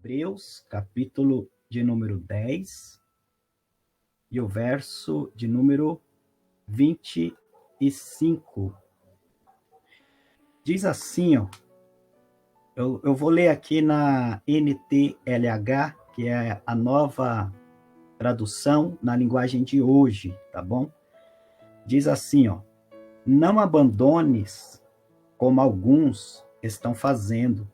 Hebreus, capítulo de número 10, e o verso de número 25. Diz assim, ó, eu vou ler aqui na NTLH, que é a nova tradução na linguagem de hoje, tá bom? Diz assim, ó, não abandones, como alguns estão fazendo,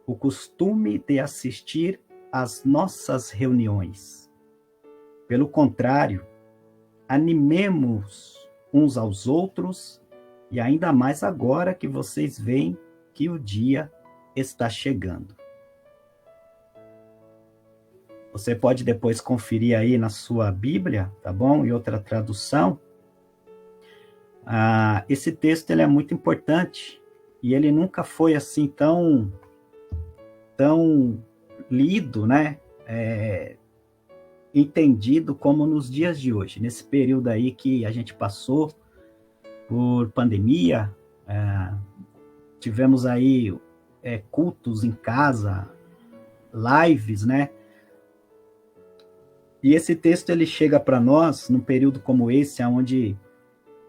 o costume de assistir às nossas reuniões. Pelo contrário, animemos uns aos outros, e ainda mais agora que vocês veem que o dia está chegando. Você pode depois conferir aí na sua Bíblia, tá bom? Em outra tradução. Esse texto ele é muito importante e ele nunca foi assim tão lido, né? Entendido como nos dias de hoje, nesse período aí que a gente passou por pandemia, tivemos aí cultos em casa, lives, né? E esse texto ele chega para nós num período como esse, onde,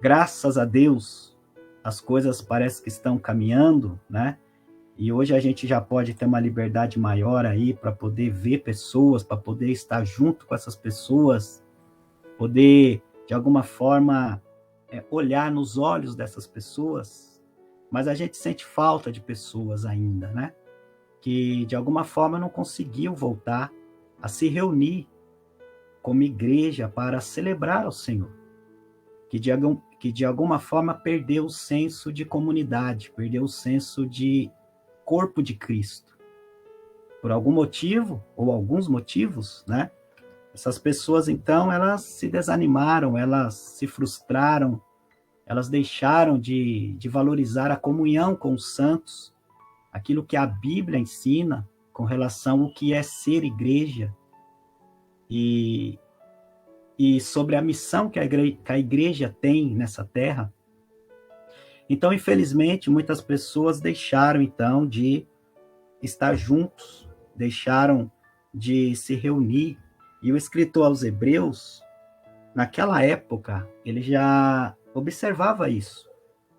graças a Deus, as coisas parecem que estão caminhando, né? E hoje a gente já pode ter uma liberdade maior aí para poder ver pessoas, para poder estar junto com essas pessoas, poder, de alguma forma, olhar nos olhos dessas pessoas. Mas a gente sente falta de pessoas ainda, né? Que, de alguma forma, não conseguiu voltar a se reunir como igreja para celebrar ao Senhor. Que de alguma forma perdeu o senso de comunidade, perdeu o senso de corpo de Cristo. Por algum motivo, ou alguns motivos, né? Essas pessoas, então, elas se desanimaram, elas se frustraram, elas deixaram de valorizar a comunhão com os santos, aquilo que a Bíblia ensina com relação ao que é ser igreja e sobre a missão que a igreja tem nessa terra. Então, infelizmente, muitas pessoas deixaram, então, de estar juntos, deixaram de se reunir. E o escritor aos Hebreus, naquela época, ele já observava isso.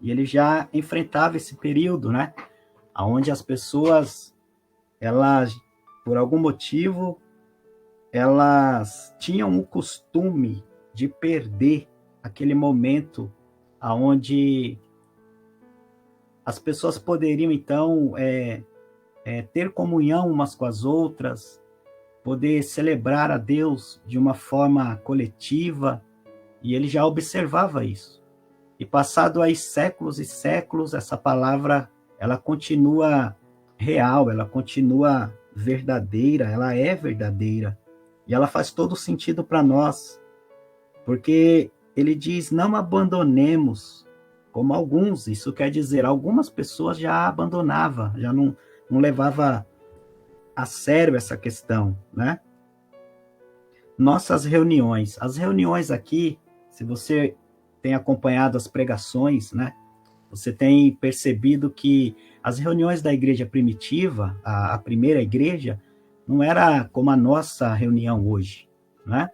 E ele já enfrentava esse período, né? Onde as pessoas, elas, por algum motivo, elas tinham o costume de perder aquele momento onde as pessoas poderiam, então, ter comunhão umas com as outras, poder celebrar a Deus de uma forma coletiva, e ele já observava isso. E passado aí séculos e séculos, essa palavra, ela continua real, ela continua verdadeira, ela é verdadeira, e ela faz todo sentido para nós, porque ele diz, não abandonemos, como alguns, isso quer dizer, algumas pessoas já abandonavam, já não levava a sério essa questão, né? Nossas reuniões, as reuniões aqui, se você tem acompanhado as pregações, né? Você tem percebido que as reuniões da igreja primitiva, a primeira igreja, não era como a nossa reunião hoje, né?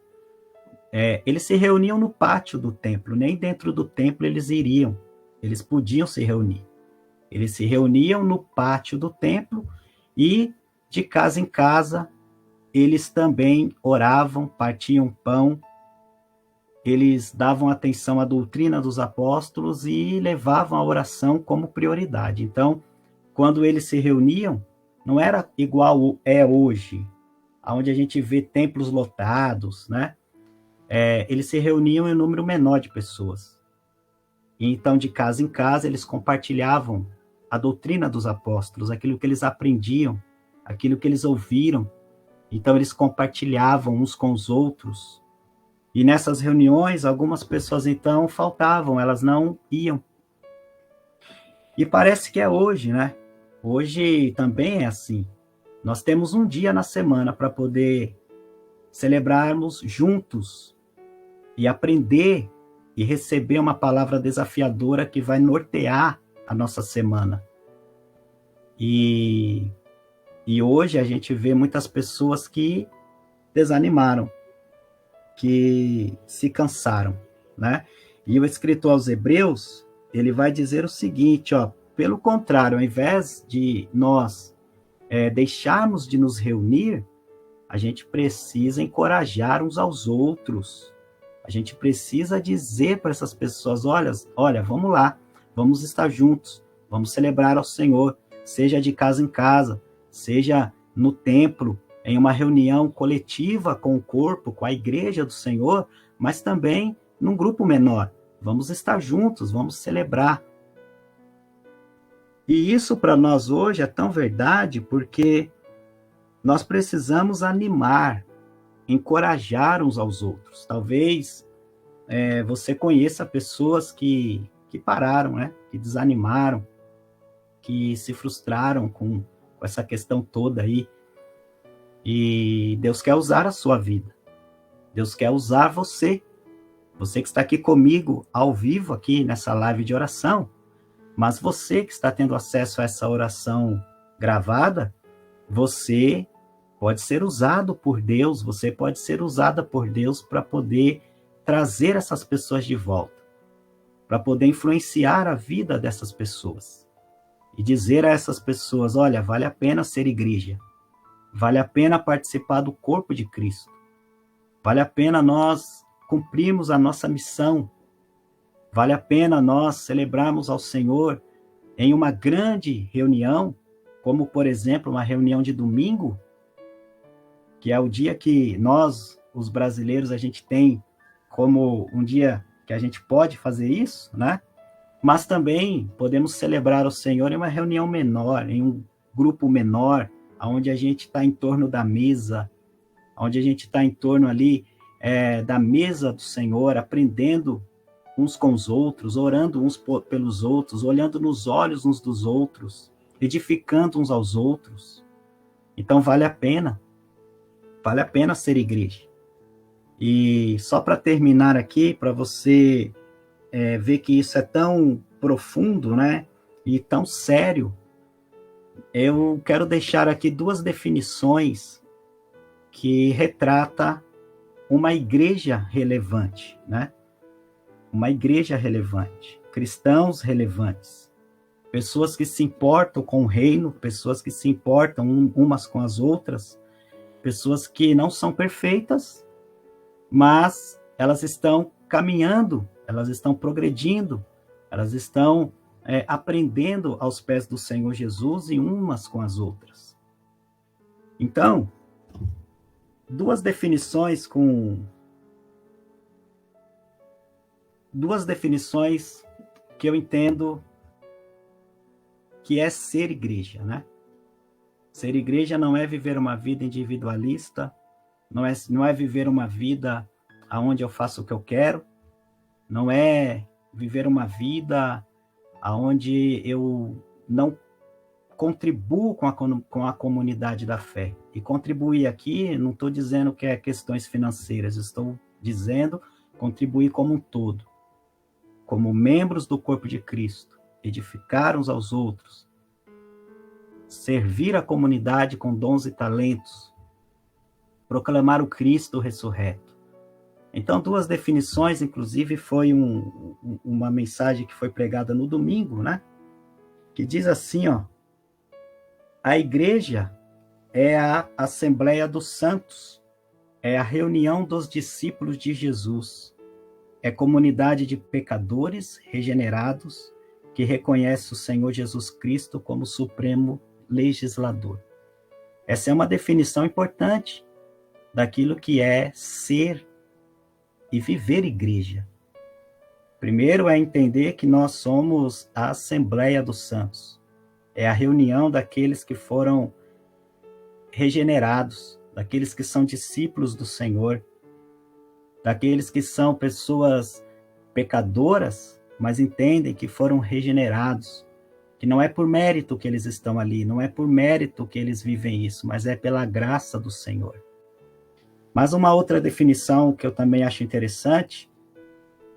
Eles se reuniam no pátio do templo, nem dentro do templo eles iriam, eles podiam se reunir. Eles se reuniam no pátio do templo e, de casa em casa, eles também oravam, partiam pão, eles davam atenção à doutrina dos apóstolos e levavam a oração como prioridade. Então, quando eles se reuniam, não era igual é hoje, onde a gente vê templos lotados, né? Eles se reuniam em um número menor de pessoas. E então, de casa em casa, eles compartilhavam a doutrina dos apóstolos, aquilo que eles aprendiam, aquilo que eles ouviram. Então, eles compartilhavam uns com os outros. E nessas reuniões, algumas pessoas, então, faltavam, elas não iam. E parece que é hoje, né? Hoje também é assim. Nós temos um dia na semana para poder celebrarmos juntos e aprender e receber uma palavra desafiadora que vai nortear a nossa semana. E E hoje a gente vê muitas pessoas que desanimaram, que se cansaram, né? E o escritor aos Hebreus, ele vai dizer o seguinte, ó, pelo contrário, ao invés de nós deixarmos de nos reunir, a gente precisa encorajar uns aos outros. A gente precisa dizer para essas pessoas, olha, vamos lá, vamos estar juntos, vamos celebrar ao Senhor, seja de casa em casa, seja no templo, em uma reunião coletiva com o corpo, com a igreja do Senhor, mas também num grupo menor. Vamos estar juntos, vamos celebrar. E isso para nós hoje é tão verdade porque nós precisamos animar, encorajar uns aos outros. Talvez você conheça pessoas que pararam, né? Que desanimaram, que se frustraram com essa questão toda aí. E Deus quer usar a sua vida. Deus quer usar você. Você que está aqui comigo, ao vivo, aqui nessa live de oração. Mas você que está tendo acesso a essa oração gravada, você pode ser usado por Deus, você pode ser usada por Deus para poder trazer essas pessoas de volta, para poder influenciar a vida dessas pessoas e dizer a essas pessoas, olha, vale a pena ser igreja, vale a pena participar do corpo de Cristo, vale a pena nós cumprirmos a nossa missão, vale a pena nós celebrarmos ao Senhor em uma grande reunião, como, por exemplo, uma reunião de domingo, que é o dia que nós, os brasileiros, a gente tem como um dia que a gente pode fazer isso, né? Mas também podemos celebrar o Senhor em uma reunião menor, em um grupo menor, onde a gente está em torno da mesa, onde a gente está em torno ali da mesa do Senhor, aprendendo uns com os outros, orando uns pelos outros, olhando nos olhos uns dos outros, edificando uns aos outros. Então vale a pena ser igreja. E só para terminar aqui, para você ver que isso é tão profundo, né, e tão sério, eu quero deixar aqui 2 definições que retrata uma igreja relevante, né? Uma igreja relevante, cristãos relevantes, pessoas que se importam com o reino, pessoas que se importam umas com as outras, pessoas que não são perfeitas, mas elas estão caminhando, elas estão progredindo, elas estão aprendendo aos pés do Senhor Jesus e umas com as outras. Então, 2 definições que eu entendo que é ser igreja, né? Ser igreja não é viver uma vida individualista, não é viver uma vida onde eu faço o que eu quero, não é viver uma vida onde eu não contribuo com a comunidade da fé. E contribuir aqui, não estou dizendo que é questões financeiras, estou dizendo contribuir como um todo, como membros do corpo de Cristo, edificar uns aos outros, servir a comunidade com dons e talentos, proclamar o Cristo ressurreto. Então, 2 definições, inclusive foi uma mensagem que foi pregada no domingo, né? Que diz assim, ó, a igreja é a Assembleia dos Santos, é a reunião dos discípulos de Jesus, é comunidade de pecadores regenerados que reconhece o Senhor Jesus Cristo como supremo legislador. Essa é uma definição importante daquilo que é ser e viver igreja. Primeiro é entender que nós somos a Assembleia dos Santos. É a reunião daqueles que foram regenerados, daqueles que são discípulos do Senhor, daqueles que são pessoas pecadoras, mas entendem que foram regenerados, que não é por mérito que eles estão ali, não é por mérito que eles vivem isso, mas é pela graça do Senhor. Mas uma outra definição que eu também acho interessante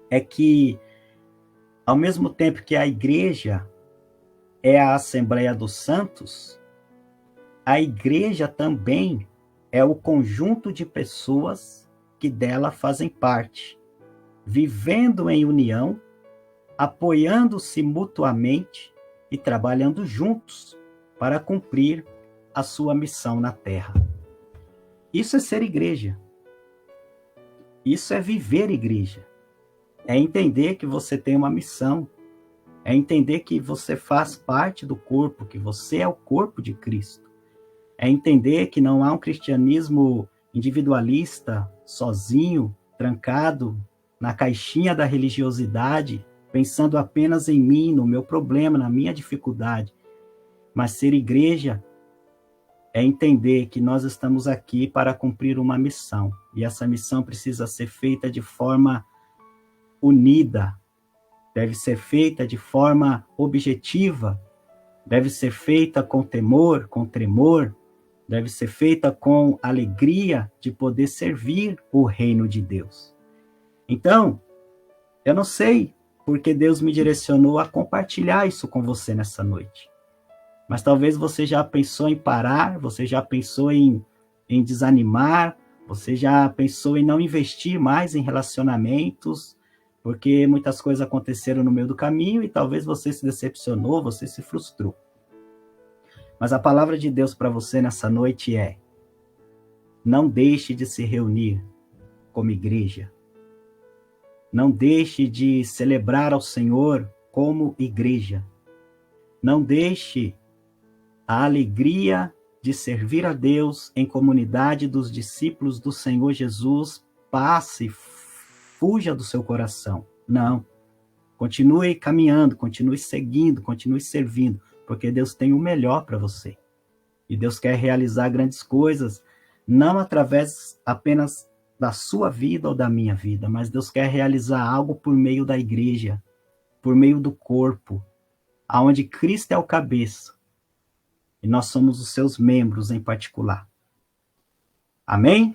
é que, ao mesmo tempo que a igreja é a Assembleia dos Santos, a igreja também é o conjunto de pessoas que dela fazem parte, vivendo em união, apoiando-se mutuamente e trabalhando juntos para cumprir a sua missão na terra. Isso é ser igreja. Isso é viver igreja. É entender que você tem uma missão. É entender que você faz parte do corpo, que você é o corpo de Cristo. É entender que não há um cristianismo individualista, sozinho, trancado na caixinha da religiosidade, pensando apenas em mim, no meu problema, na minha dificuldade. Mas ser igreja é entender que nós estamos aqui para cumprir uma missão. E essa missão precisa ser feita de forma unida, deve ser feita de forma objetiva, deve ser feita com temor, com tremor, deve ser feita com alegria de poder servir o reino de Deus. Então, eu não sei porque Deus me direcionou a compartilhar isso com você nessa noite. Mas talvez você já pensou em parar, você já pensou em desanimar, você já pensou em não investir mais em relacionamentos, porque muitas coisas aconteceram no meio do caminho e talvez você se decepcionou, você se frustrou. Mas a palavra de Deus para você nessa noite é: não deixe de se reunir como igreja. Não deixe de celebrar ao Senhor como igreja. Não deixe a alegria de servir a Deus em comunidade dos discípulos do Senhor Jesus passe, fuja do seu coração. Não. Continue caminhando, continue seguindo, continue servindo, porque Deus tem o melhor para você. E Deus quer realizar grandes coisas, não através apenas da sua vida ou da minha vida, mas Deus quer realizar algo por meio da igreja, por meio do corpo, aonde Cristo é o cabeça. E nós somos os seus membros em particular. Amém?